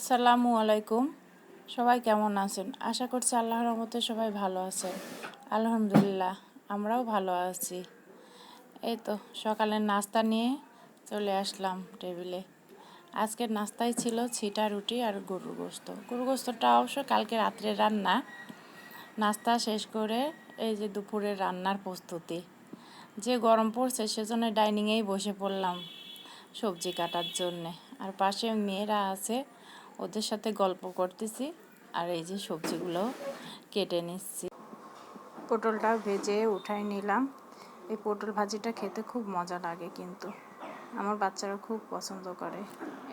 আসসালামু আলাইকুম। সবাই কেমন আছেন? আশা করছি আল্লাহর রহমতে সবাই ভালো আছেন। আলহামদুলিল্লাহ, আমরাও ভালো আছি। এই তো সকালের নাস্তা নিয়ে চলে আসলাম টেবিলে। আজকের নাস্তায় ছিল ছিটা রুটি আর গরুর গোস্ত। গরুর গোস্তটা অবশ্য কালকে রাত্রে রান্না। নাস্তা শেষ করে এই যে দুপুরের রান্নার প্রস্তুতি। যে গরম পড়ছে সেজন্য ডাইনিংয়েই বসে পড়লাম সবজি কাটার জন্যে। আর পাশে মেয়েরা আছে, ওদের সাথে গল্প করতেছি আর এই যে সবজিগুলো কেটে নিচ্ছি। পটলটা ভেজে উঠাই নিলাম। এই পটল ভাজিটা খেতে খুব মজা লাগে, কিন্তু আমার বাচ্চারা খুব পছন্দ করে।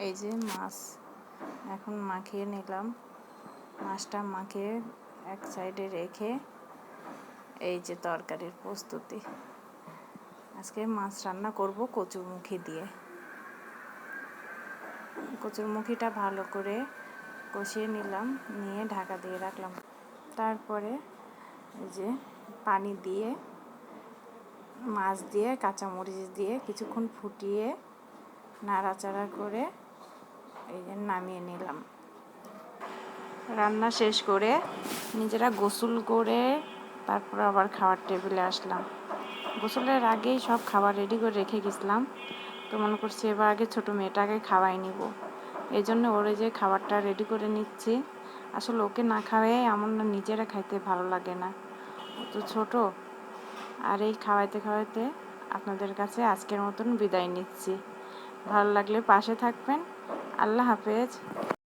এই যে মাছ এখন মাখিয়ে নিলাম। মাছটা মাখিয়ে এক সাইডে রেখে এই যে তরকারির প্রস্তুতি। আজকে মাছ রান্না করব কচুরমুখী দিয়ে। কচুরমুখীটা ভালো করে কষিয়ে নিলাম, নিয়ে ঢাকা দিয়ে রাখলাম। তারপরে এই যে পানি দিয়ে মাছ দিয়ে কাঁচামরিচ দিয়ে কিছুক্ষণ ফুটিয়ে নাড়াচাড়া করে এই যে নামিয়ে নিলাম। রান্না শেষ করে নিজেরা গোসল করে তারপর আবার খাওয়ার টেবিলে আসলাম। গোসলের আগেই সব খাবার রেডি করে রেখে গেছিলাম। তো মনে করছি এবার আগে ছোটো মেয়েটাকে খাওয়াই নিব, এই জন্য ওরে যে খাবারটা রেডি করে নিচ্ছি। আসলে ওকে না খাওয়াই আমার না নিজেরা খাইতে ভালো লাগে না, ও তো ছোটো। আর এই খাওয়াইতে খাওয়াইতে আপনাদের কাছে আজকের মতন বিদায় নিচ্ছি। ভালো লাগলে পাশে থাকবেন। আল্লাহ হাফেজ।